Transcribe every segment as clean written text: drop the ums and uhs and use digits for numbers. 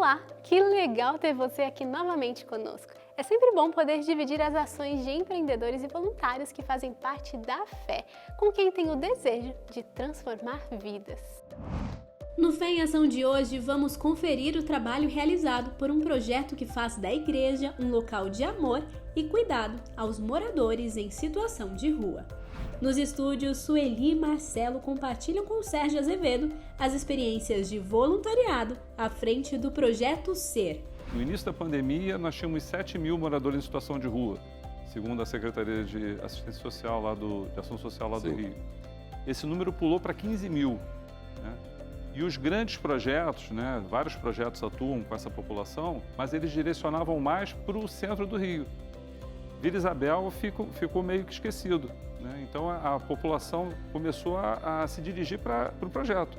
Olá, que legal ter você aqui novamente conosco. É sempre bom poder dividir as ações de empreendedores e voluntários que fazem parte da fé, com quem tem o desejo de transformar vidas. No Fé em Ação de hoje, vamos conferir o trabalho realizado por um projeto que faz da igreja um local de amor e cuidado aos moradores em situação de rua. Nos estúdios, Sueli e Marcelo compartilham com Sérgio Azevedo as experiências de voluntariado à frente do Projeto Ser. No início da pandemia, nós tínhamos 7 mil moradores em situação de rua, segundo a Secretaria de Assistência Social de Ação Social lá do Rio. Esse número pulou para 15 mil. Né? E os grandes projetos, né, vários projetos atuam com essa população, mas eles direcionavam mais para o centro do Rio. Vila Isabel ficou meio que esquecido. Né? Então a população começou a se dirigir para o projeto.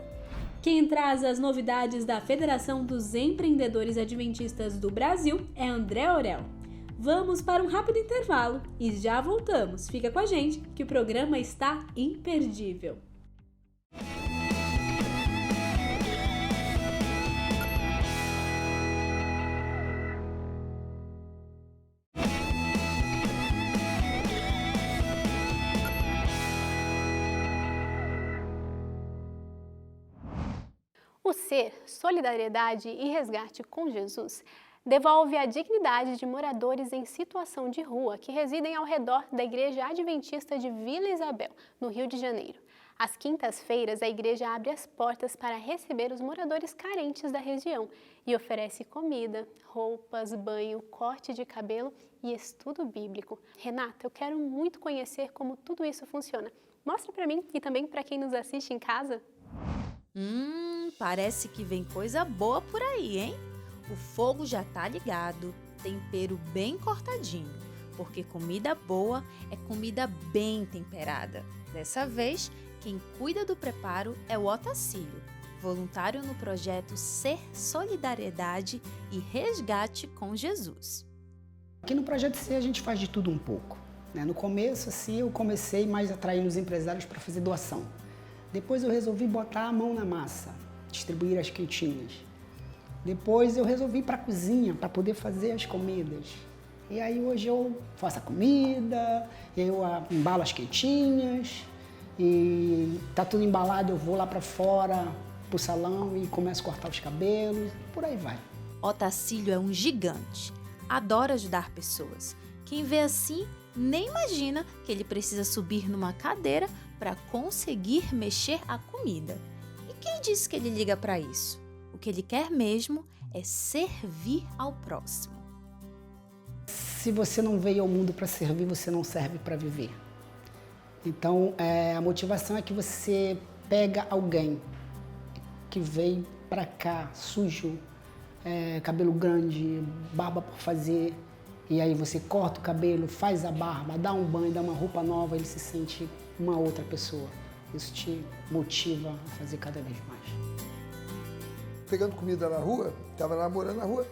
Quem traz as novidades da Federação dos Empreendedores Adventistas do Brasil é André Aurel. Vamos para um rápido intervalo e já voltamos. Fica com a gente que o programa está imperdível. O Ser, Solidariedade e Resgate com Jesus devolve a dignidade de moradores em situação de rua que residem ao redor da Igreja Adventista de Vila Isabel, no Rio de Janeiro. Às quintas-feiras, a igreja abre as portas para receber os moradores carentes da região e oferece comida, roupas, banho, corte de cabelo e estudo bíblico. Renata, eu quero muito conhecer como tudo isso funciona. Mostra para mim e também para quem nos assiste em casa. Parece que vem coisa boa por aí, hein? O fogo já tá ligado, tempero bem cortadinho, porque comida boa é comida bem temperada. Dessa vez, quem cuida do preparo é o Otacílio, voluntário no projeto Ser, Solidariedade e Resgate com Jesus. Aqui no Projeto Ser a gente faz de tudo um pouco. Né? No começo, assim, eu comecei mais atraindo os empresários para fazer doação. Depois eu resolvi botar a mão na massa, distribuir as quentinhas. Depois eu resolvi ir para a cozinha para poder fazer as comidas. E aí hoje eu faço a comida, eu embalo as quentinhas e tá tudo embalado, eu vou lá para fora, pro salão e começo a cortar os cabelos, por aí vai. Otacílio é um gigante, adora ajudar pessoas. Quem vê assim nem imagina que ele precisa subir numa cadeira para conseguir mexer a comida. E quem disse que ele liga para isso? O que ele quer mesmo é servir ao próximo. Se você não veio ao mundo para servir, você não serve para viver. Então, a motivação é que você pega alguém que veio para cá sujo, cabelo grande, barba por fazer, e aí você corta o cabelo, faz a barba, dá um banho, dá uma roupa nova, ele se sente uma outra pessoa. Isso te motiva a fazer cada vez mais. Pegando comida na rua, estava namorando na rua,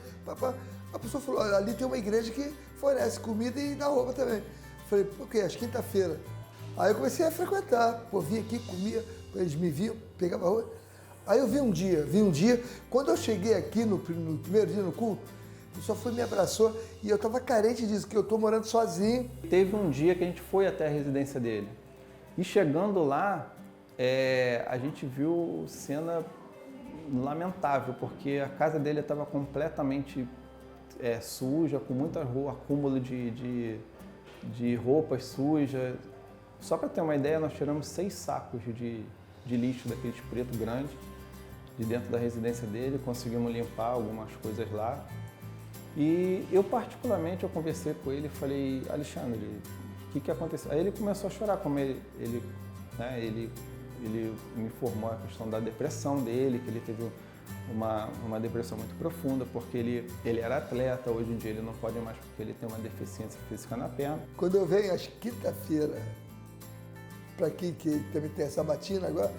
a pessoa falou, olha, ali tem uma igreja que fornece comida e dá roupa também. Falei, por quê? Às quinta-feira. Aí eu comecei a frequentar, vinha aqui, comia, eles me viam, pegava a rua. Aí eu vi um dia, quando eu cheguei aqui no primeiro dia no culto, o pessoal foi me abraçou e eu estava carente disso, que eu estou morando sozinho. Teve um dia que a gente foi até a residência dele. E chegando lá, a gente viu cena lamentável, porque a casa dele estava completamente suja, com muita acúmulo de roupas sujas. Só para ter uma ideia, nós tiramos 6 sacos de lixo daqueles preto grande de dentro da residência dele, conseguimos limpar algumas coisas lá. E eu particularmente, eu conversei com ele e falei, Alexandre, o que aconteceu? Aí ele começou a chorar, como ele me informou a questão da depressão dele, que ele teve uma depressão muito profunda, porque ele era atleta, hoje em dia ele não pode mais porque ele tem uma deficiência física na perna. Quando eu venho às quinta-feira, para aqui que também tem a sabatina agora,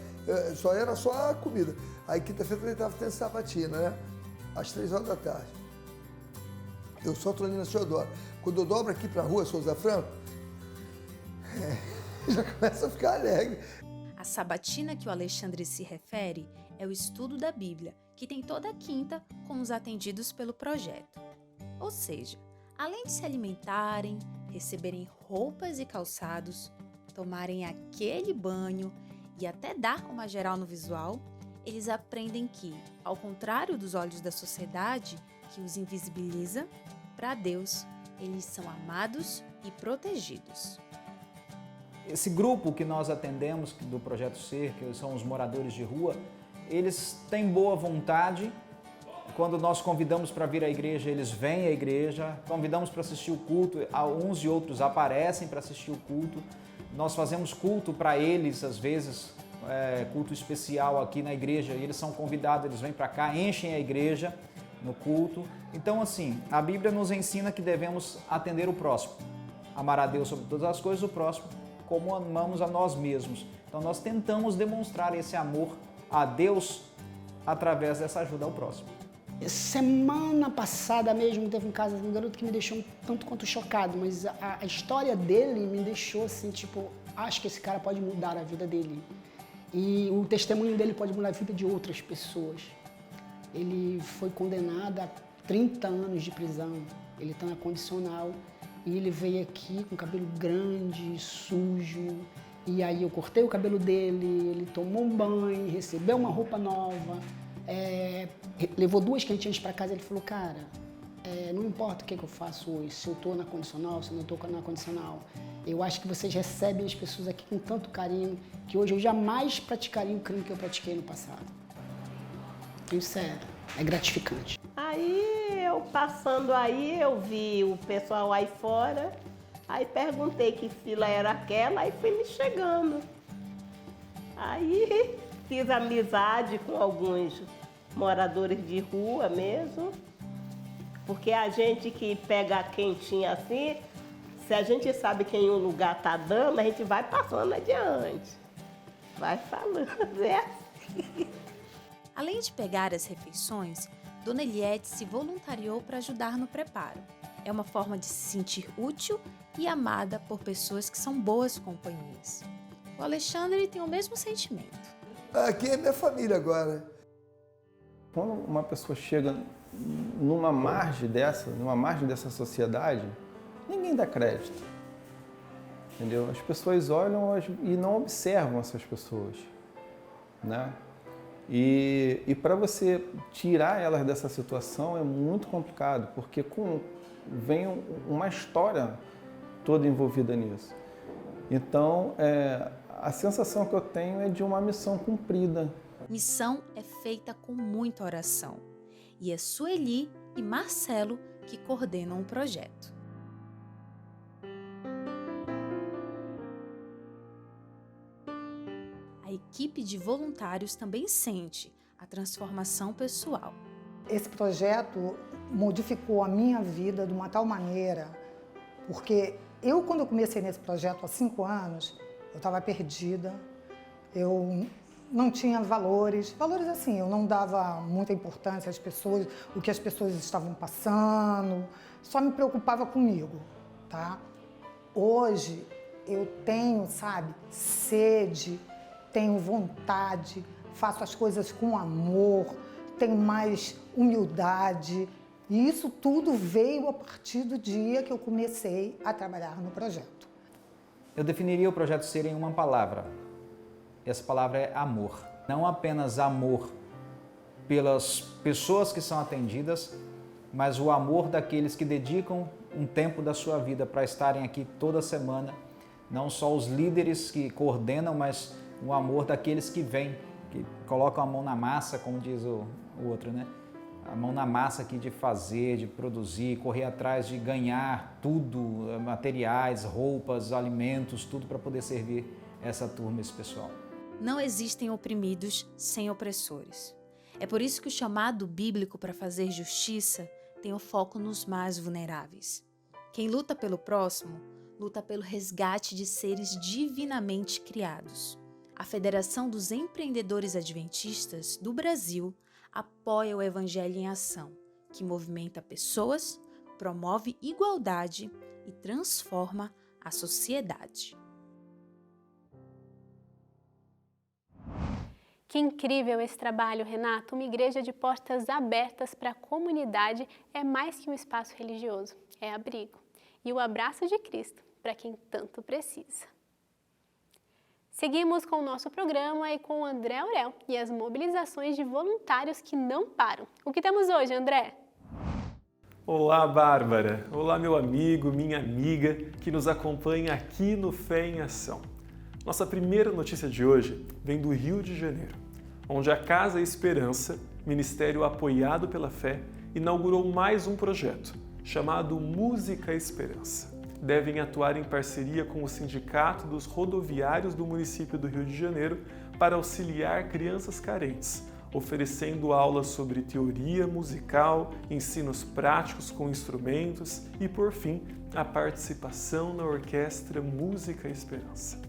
era só a comida. Aí quinta-feira também estava tendo sabatina, né? Às 3 horas da tarde. Eu sou Tronina Teodoro. Quando eu dobro aqui para a rua Souza Franco, já começa a ficar alegre. A sabatina que o Alexandre se refere é o estudo da Bíblia, que tem toda quinta com os atendidos pelo projeto. Ou seja, além de se alimentarem, receberem roupas e calçados, tomarem aquele banho e até dar uma geral no visual, eles aprendem que, ao contrário dos olhos da sociedade, que os invisibiliza, para Deus, eles são amados e protegidos. Esse grupo que nós atendemos do Projeto Ser, que são os moradores de rua, eles têm boa vontade. Quando nós convidamos para vir à igreja, eles vêm à igreja. Convidamos para assistir o culto, uns e outros aparecem para assistir o culto. Nós fazemos culto para eles, às vezes, culto especial aqui na igreja, e eles são convidados, eles vêm para cá, enchem a igreja no culto. Então, assim, a Bíblia nos ensina que devemos atender o próximo. Amar a Deus sobre todas as coisas, o próximo como amamos a nós mesmos. Então, nós tentamos demonstrar esse amor a Deus através dessa ajuda ao próximo. Semana passada mesmo teve um caso de um garoto que me deixou um tanto quanto chocado, mas a história dele me deixou assim, tipo, acho que esse cara pode mudar a vida dele. E o testemunho dele pode mudar a vida de outras pessoas. Ele foi condenado a 30 anos de prisão, ele está na condicional, e ele veio aqui com o cabelo grande, sujo, e aí eu cortei o cabelo dele, ele tomou um banho, recebeu uma roupa nova, levou 2 quentinhas para casa. Ele falou, cara, não importa o que eu faço hoje, se eu estou na condicional, se eu não estou na condicional, eu acho que vocês recebem as pessoas aqui com tanto carinho que hoje eu jamais praticaria o crime que eu pratiquei no passado. Isso é gratificante. Aí eu passando aí, eu vi o pessoal aí fora, aí perguntei que fila era aquela, aí fui me chegando. Aí fiz amizade com alguns moradores de rua mesmo, porque a gente que pega a quentinha assim, se a gente sabe que em um lugar tá dando, a gente vai passando adiante, vai falando, assim. Além de pegar as refeições, Dona Eliette se voluntariou para ajudar no preparo. É uma forma de se sentir útil e amada por pessoas que são boas companhias. O Alexandre tem o mesmo sentimento. Aqui é minha família agora. Quando uma pessoa chega numa margem dessa sociedade, ninguém dá crédito. Entendeu? As pessoas olham e não observam essas pessoas, né? E para você tirar elas dessa situação é muito complicado, porque vem uma história toda envolvida nisso. Então, a sensação que eu tenho é de uma missão cumprida. Missão é feita com muita oração. E é Sueli e Marcelo que coordenam o projeto. A equipe de voluntários também sente a transformação pessoal. Esse projeto modificou a minha vida de uma tal maneira, porque quando eu comecei nesse projeto há 5 anos, eu estava perdida, eu não tinha valores assim, eu não dava muita importância às pessoas, o que as pessoas estavam passando, só me preocupava comigo, tá? Hoje eu tenho, sede, tenho vontade, faço as coisas com amor, tenho mais humildade. E isso tudo veio a partir do dia que eu comecei a trabalhar no projeto. Eu definiria o Projeto Ser em uma palavra. Essa palavra é amor. Não apenas amor pelas pessoas que são atendidas, mas o amor daqueles que dedicam um tempo da sua vida para estarem aqui toda semana. Não só os líderes que coordenam, mas o amor daqueles que vêm, que colocam a mão na massa, como diz o outro, né? A mão na massa aqui de fazer, de produzir, correr atrás de ganhar tudo, materiais, roupas, alimentos, tudo para poder servir essa turma, esse pessoal. Não existem oprimidos sem opressores. É por isso que o chamado bíblico para fazer justiça tem o foco nos mais vulneráveis. Quem luta pelo próximo, luta pelo resgate de seres divinamente criados. A Federação dos Empreendedores Adventistas do Brasil apoia o Evangelho em Ação, que movimenta pessoas, promove igualdade e transforma a sociedade. Que incrível esse trabalho, Renato. Uma igreja de portas abertas para a comunidade é mais que um espaço religioso, é abrigo. E o abraço de Cristo para quem tanto precisa. Seguimos com o nosso programa e com o André Aurel e as mobilizações de voluntários que não param. O que temos hoje, André? Olá, Bárbara. Olá, meu amigo, minha amiga que nos acompanha aqui no Fé em Ação. Nossa primeira notícia de hoje vem do Rio de Janeiro, onde a Casa Esperança, ministério apoiado pela fé, inaugurou mais um projeto chamado Música Esperança. Devem atuar em parceria com o Sindicato dos Rodoviários do município do Rio de Janeiro para auxiliar crianças carentes, oferecendo aulas sobre teoria musical, ensinos práticos com instrumentos e, por fim, a participação na orquestra Música Esperança.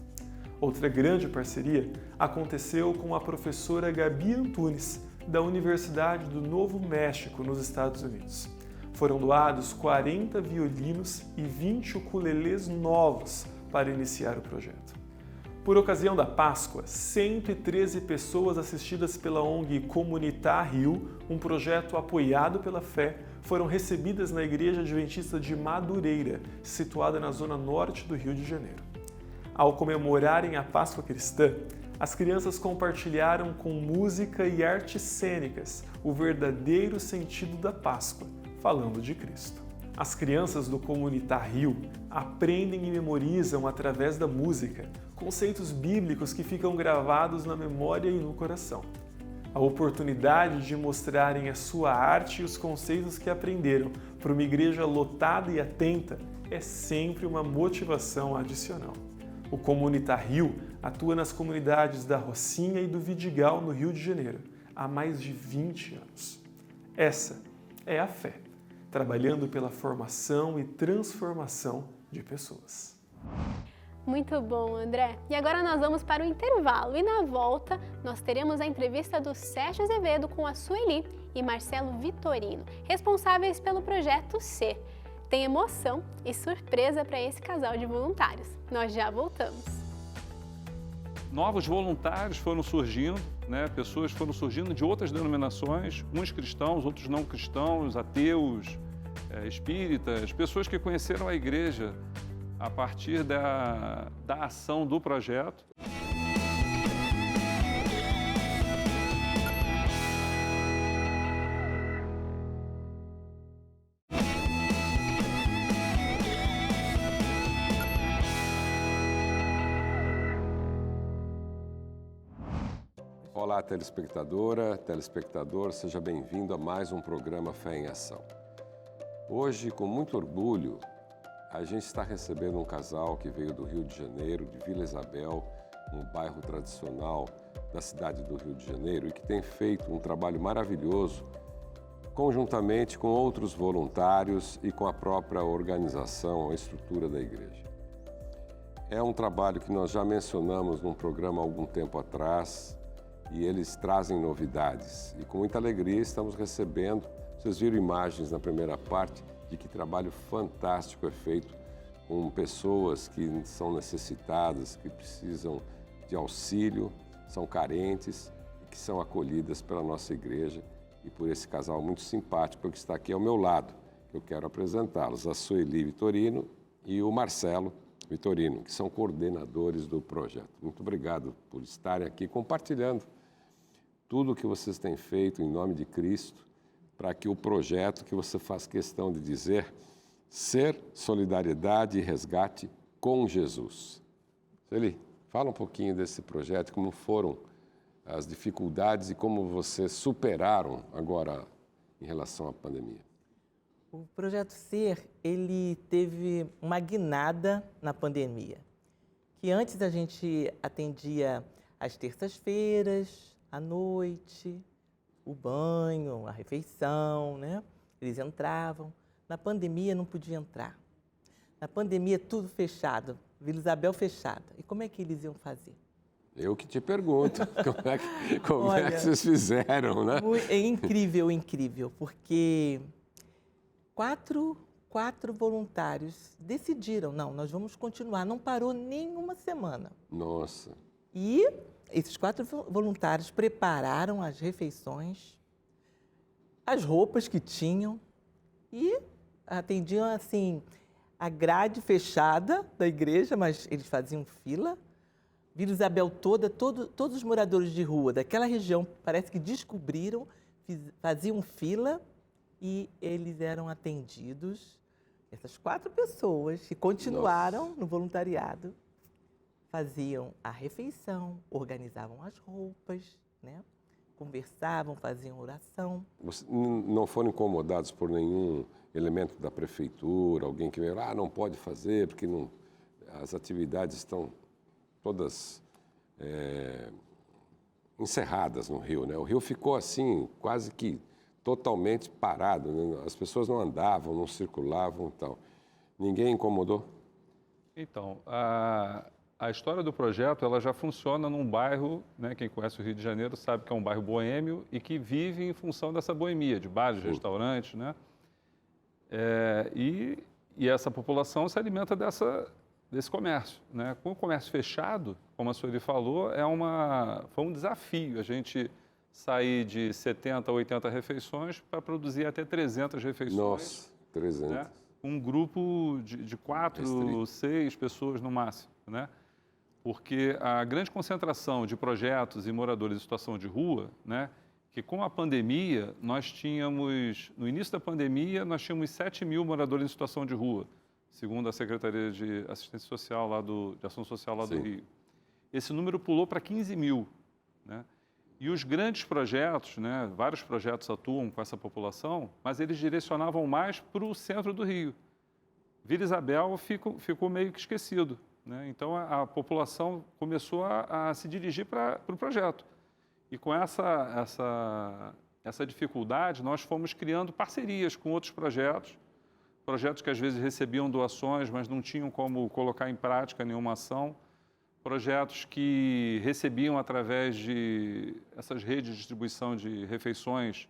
Outra grande parceria aconteceu com a professora Gabi Antunes, da Universidade do Novo México, nos Estados Unidos. Foram doados 40 violinos e 20 ukulelês novos para iniciar o projeto. Por ocasião da Páscoa, 113 pessoas assistidas pela ONG Comunitar Rio, um projeto apoiado pela fé, foram recebidas na Igreja Adventista de Madureira, situada na zona norte do Rio de Janeiro. Ao comemorarem a Páscoa cristã, as crianças compartilharam com música e artes cênicas o verdadeiro sentido da Páscoa, falando de Cristo. As crianças do Comunitar Rio aprendem e memorizam através da música conceitos bíblicos que ficam gravados na memória e no coração. A oportunidade de mostrarem a sua arte e os conceitos que aprenderam para uma igreja lotada e atenta é sempre uma motivação adicional. O Comunitar Rio atua nas comunidades da Rocinha e do Vidigal, no Rio de Janeiro, há mais de 20 anos. Essa é a fé, trabalhando pela formação e transformação de pessoas. Muito bom, André. E agora nós vamos para o intervalo e na volta nós teremos a entrevista do Sérgio Azevedo com a Sueli e Marcelo Vitorino, responsáveis pelo projeto Ser. Tem emoção e surpresa para esse casal de voluntários. Nós já voltamos. Novos voluntários foram surgindo, pessoas foram surgindo de outras denominações, uns cristãos, outros não cristãos, ateus, espíritas, pessoas que conheceram a igreja a partir da ação do projeto. Olá, telespectadora, telespectador, seja bem-vindo a mais um programa Fé em Ação. Hoje, com muito orgulho, a gente está recebendo um casal que veio do Rio de Janeiro, de Vila Isabel, um bairro tradicional da cidade do Rio de Janeiro, e que tem feito um trabalho maravilhoso conjuntamente com outros voluntários e com a própria organização, a estrutura da igreja. É um trabalho que nós já mencionamos num programa há algum tempo atrás, e eles trazem novidades. E com muita alegria estamos recebendo, vocês viram imagens na primeira parte, de que trabalho fantástico é feito com pessoas que são necessitadas, que precisam de auxílio, são carentes e que são acolhidas pela nossa igreja e por esse casal muito simpático que está aqui ao meu lado. Eu quero apresentá-los, a Sueli Vitorino e o Marcelo Vitorino, que são coordenadores do projeto. Muito obrigado por estarem aqui compartilhando tudo o que vocês têm feito em nome de Cristo, para que o projeto que você faz questão de dizer, Ser, Solidariedade e Resgate com Jesus. Sueli, fala um pouquinho desse projeto, como foram as dificuldades e como vocês superaram agora em relação à pandemia. O projeto Ser, ele teve uma guinada na pandemia, que antes a gente atendia às terças-feiras, à noite, o banho, a refeição, né? Eles entravam. Na pandemia não podia entrar. Na pandemia tudo fechado, Vila Isabel fechada. E como é que eles iam fazer? Eu que te pergunto, como é que vocês fizeram, né? É incrível, incrível, porque quatro voluntários decidiram, não, nós vamos continuar, não parou nenhuma semana. Nossa. E esses 4 voluntários prepararam as refeições, as roupas que tinham e atendiam, assim, a grade fechada da igreja, mas eles faziam fila. Vila Isabel toda, todos os moradores de rua daquela região parece que descobriram, faziam fila e eles eram atendidos. Essas 4 pessoas que continuaram no voluntariado faziam a refeição, organizavam as roupas, né? Conversavam, faziam oração. Não foram incomodados por nenhum elemento da prefeitura, alguém que veio, não pode fazer, porque não, as atividades estão todas encerradas no Rio, né? O Rio ficou assim, quase que totalmente parado, né? As pessoas não andavam, não circulavam e tal. Ninguém incomodou? Então, a história do projeto ela já funciona num bairro, né? Quem conhece o Rio de Janeiro sabe que é um bairro boêmio e que vive em função dessa boemia, de bares, restaurantes, né? E essa população se alimenta desse comércio, né? Com o comércio fechado, como a Sueli falou, foi um desafio a gente sair de 70 a 80 refeições para produzir até 300 refeições. Nossa, 300. Né? Um grupo de 4, 6 pessoas no máximo, né? Porque a grande concentração de projetos e moradores em situação de rua, né? Que com a pandemia, no início da pandemia, nós tínhamos 7.000 moradores em situação de rua, segundo a Secretaria de Assistência Social, de Ação Social lá do Rio. Esse número pulou para 15.000, né? E os grandes projetos, né, vários projetos atuam com essa população, mas eles direcionavam mais para o centro do Rio. Vila Isabel ficou meio que esquecido, né? Então a população começou a se dirigir para o projeto. E com essa dificuldade, nós fomos criando parcerias com outros projetos que às vezes recebiam doações, mas não tinham como colocar em prática nenhuma ação, projetos que recebiam através de essas redes de distribuição de refeições,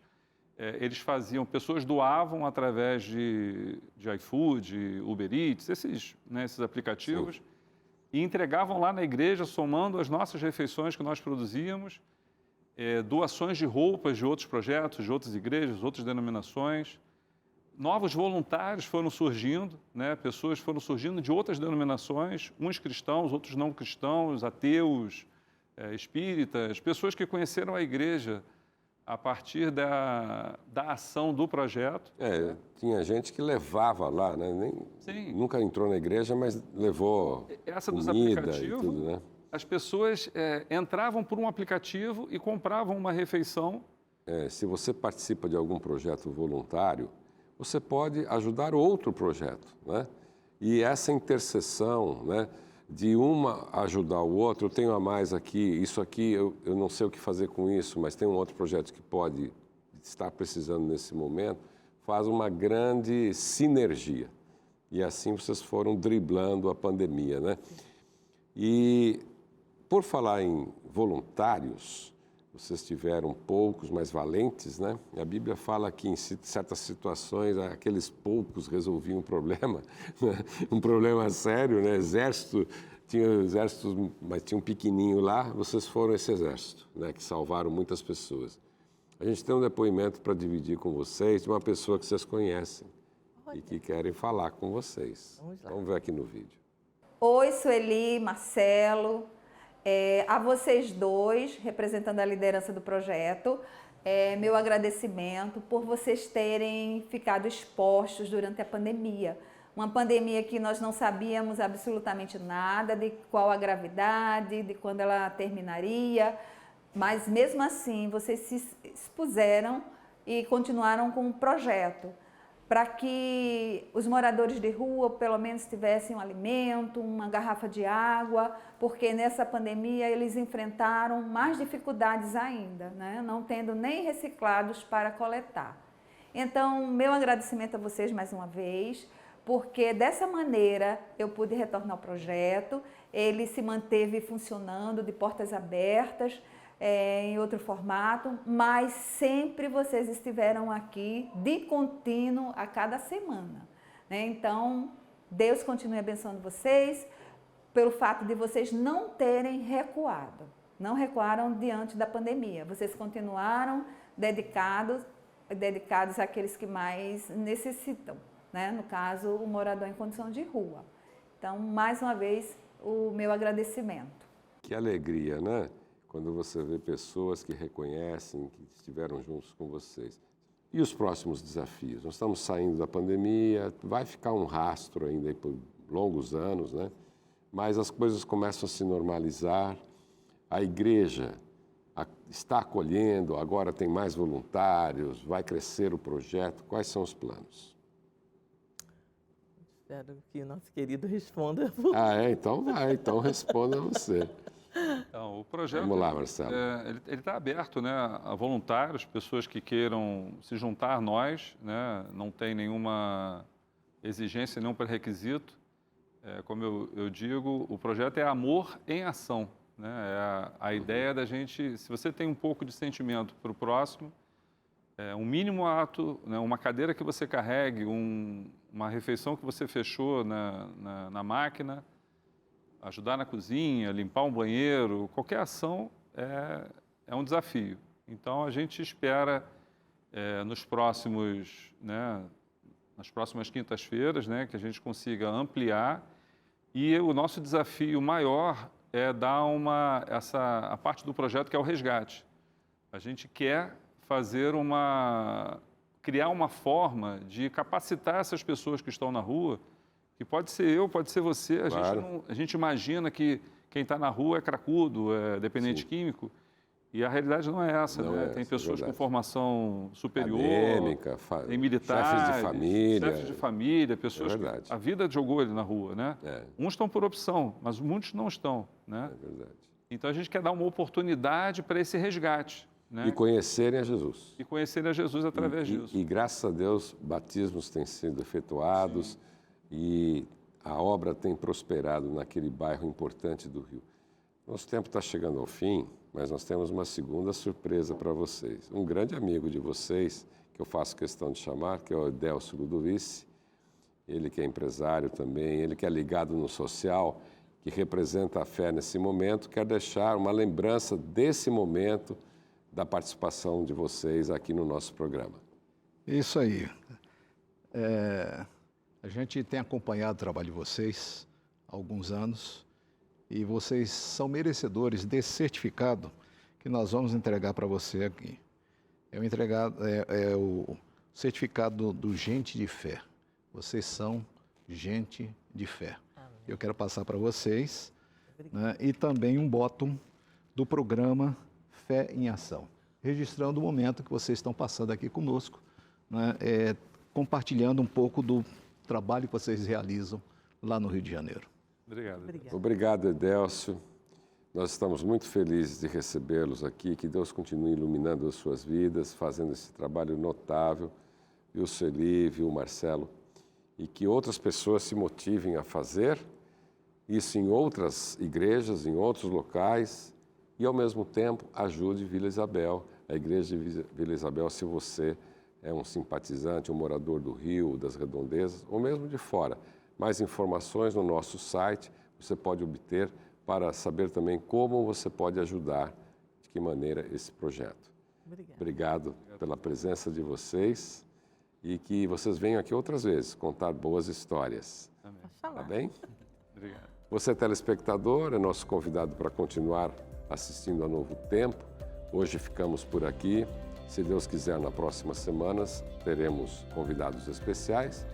eles pessoas doavam através de iFood, Uber Eats, esses aplicativos, e entregavam lá na igreja, somando as nossas refeições que nós produzíamos, doações de roupas de outros projetos, de outras igrejas, outras denominações. Novos voluntários foram surgindo, né? Pessoas foram surgindo de outras denominações, uns cristãos, outros não cristãos, ateus, espíritas, pessoas que conheceram a igreja a partir da ação do projeto. Tinha gente que levava lá, né? Nunca entrou na igreja, mas levou comida e tudo, né? As pessoas entravam por um aplicativo e compravam uma refeição. Se você participa de algum projeto voluntário, você pode ajudar outro projeto, né? E essa interseção, né, de uma ajudar o outro, eu tenho a mais aqui, isso aqui eu não sei o que fazer com isso, mas tem um outro projeto que pode estar precisando nesse momento, faz uma grande sinergia. E assim vocês foram driblando a pandemia, né? E por falar em voluntários, vocês tiveram poucos, mas valentes, né? A Bíblia fala que em certas situações aqueles poucos resolviam um problema, né? Um problema sério, né? Tinha exércitos, mas tinha um pequenininho lá, vocês foram esse exército, né? Que salvaram muitas pessoas. A gente tem um depoimento para dividir com vocês de uma pessoa que vocês conhecem e que querem falar com vocês. Vamos ver aqui no vídeo. Oi, Sueli, Marcelo. A vocês dois, representando a liderança do projeto, meu agradecimento por vocês terem ficado expostos durante a pandemia. Uma pandemia que nós não sabíamos absolutamente nada de qual a gravidade, de quando ela terminaria, mas mesmo assim vocês se expuseram e continuaram com o projeto, para que os moradores de rua pelo menos tivessem um alimento, uma garrafa de água, porque nessa pandemia eles enfrentaram mais dificuldades ainda, né? Não tendo nem reciclados para coletar. Então, meu agradecimento a vocês mais uma vez, porque dessa maneira eu pude retornar ao projeto, ele se manteve funcionando de portas abertas, em outro formato, mas sempre vocês estiveram aqui de contínuo a cada semana, né? Então, Deus continue abençoando vocês pelo fato de vocês não terem recuado. não recuaram diante da pandemia. Vocês continuaram dedicados àqueles que mais necessitam, né? No caso, o morador em condição de rua. Então, mais uma vez, o meu agradecimento. Que alegria, né? Quando você vê pessoas que reconhecem, que estiveram juntos com vocês. E os próximos desafios? Nós estamos saindo da pandemia, vai ficar um rastro ainda aí por longos anos, né? Mas as coisas começam a se normalizar. A igreja está acolhendo, agora tem mais voluntários, vai crescer o projeto. Quais são os planos? Espero que o nosso querido responda. Então vai, então responda você. Então, o projeto, vamos lá, Marcelo. Ele está aberto, né, a voluntários, pessoas que queiram se juntar a nós, né, não tem nenhuma exigência, nenhum pré-requisito. Como eu digo, o projeto é amor em ação. Né? É a ideia da gente, se você tem um pouco de sentimento para o próximo, um mínimo ato, né, uma cadeira que você carregue, uma refeição que você fechou na máquina, ajudar na cozinha, limpar um banheiro, qualquer ação é um desafio. Então, a gente espera nas próximas quintas-feiras, né, que a gente consiga ampliar. E o nosso desafio maior é dar a parte do projeto que é o resgate. A gente quer criar uma forma de capacitar essas pessoas que estão na rua, que pode ser eu, pode ser você. Claro. A gente imagina que quem está na rua é cracudo, é dependente químico, e a realidade não é essa. Não né? Tem pessoas com formação superior, acadêmica, tem militares, chefes de família, pessoas que a vida jogou ele na rua. Né? Uns estão por opção, mas muitos não estão. Né? É verdade. Então, a gente quer dar uma oportunidade para esse resgate. Né? E conhecerem a Jesus. E conhecerem a Jesus através disso. E graças a Deus, batismos têm sido efetuados. Sim. E a obra tem prosperado naquele bairro importante do Rio. Nosso tempo está chegando ao fim, mas nós temos uma segunda surpresa para vocês. Um grande amigo de vocês, que eu faço questão de chamar, que é o Edelcio Ludovici, ele que é empresário também, ele que é ligado no social, que representa a fé nesse momento, quer deixar uma lembrança desse momento da participação de vocês aqui no nosso programa. Isso aí. A gente tem acompanhado o trabalho de vocês há alguns anos e vocês são merecedores desse certificado que nós vamos entregar para você aqui. É o certificado do Gente de Fé. Vocês são gente de fé. Eu quero passar para vocês, né, e também um bottom do programa Fé em Ação, registrando o momento que vocês estão passando aqui conosco, né, compartilhando um pouco do trabalho que vocês realizam lá no Rio de Janeiro. Obrigado. Obrigado, Edelcio. Nós estamos muito felizes de recebê-los aqui, que Deus continue iluminando as suas vidas, fazendo esse trabalho notável, viu, Sueli, viu, Marcelo, e que outras pessoas se motivem a fazer isso em outras igrejas, em outros locais, e ao mesmo tempo ajude Vila Isabel, a igreja de Vila Isabel, se você é um simpatizante, um morador do Rio, das redondezas, ou mesmo de fora. Mais informações no nosso site você pode obter para saber também como você pode ajudar, de que maneira, esse projeto. Obrigado pela presença de vocês e que vocês venham aqui outras vezes contar boas histórias. Amém. Tá bem? Obrigado. Você, telespectador, é nosso convidado para continuar assistindo a Novo Tempo. Hoje ficamos por aqui. Se Deus quiser, nas próximas semanas teremos convidados especiais.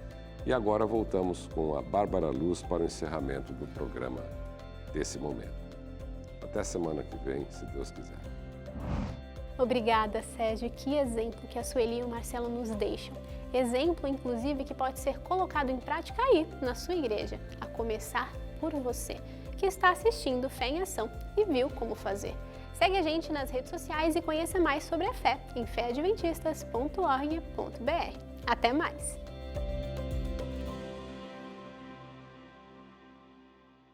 E agora voltamos com a Bárbara Luz para o encerramento do programa desse momento. Até semana que vem, se Deus quiser. Obrigada, Sérgio. Que exemplo que a Sueli e o Marcelo nos deixam. Exemplo, inclusive, que pode ser colocado em prática aí, na sua igreja, a começar por você, que está assistindo Fé em Ação e viu como fazer. Segue a gente nas redes sociais e conheça mais sobre a fé em feadventistas.org.br. Até mais!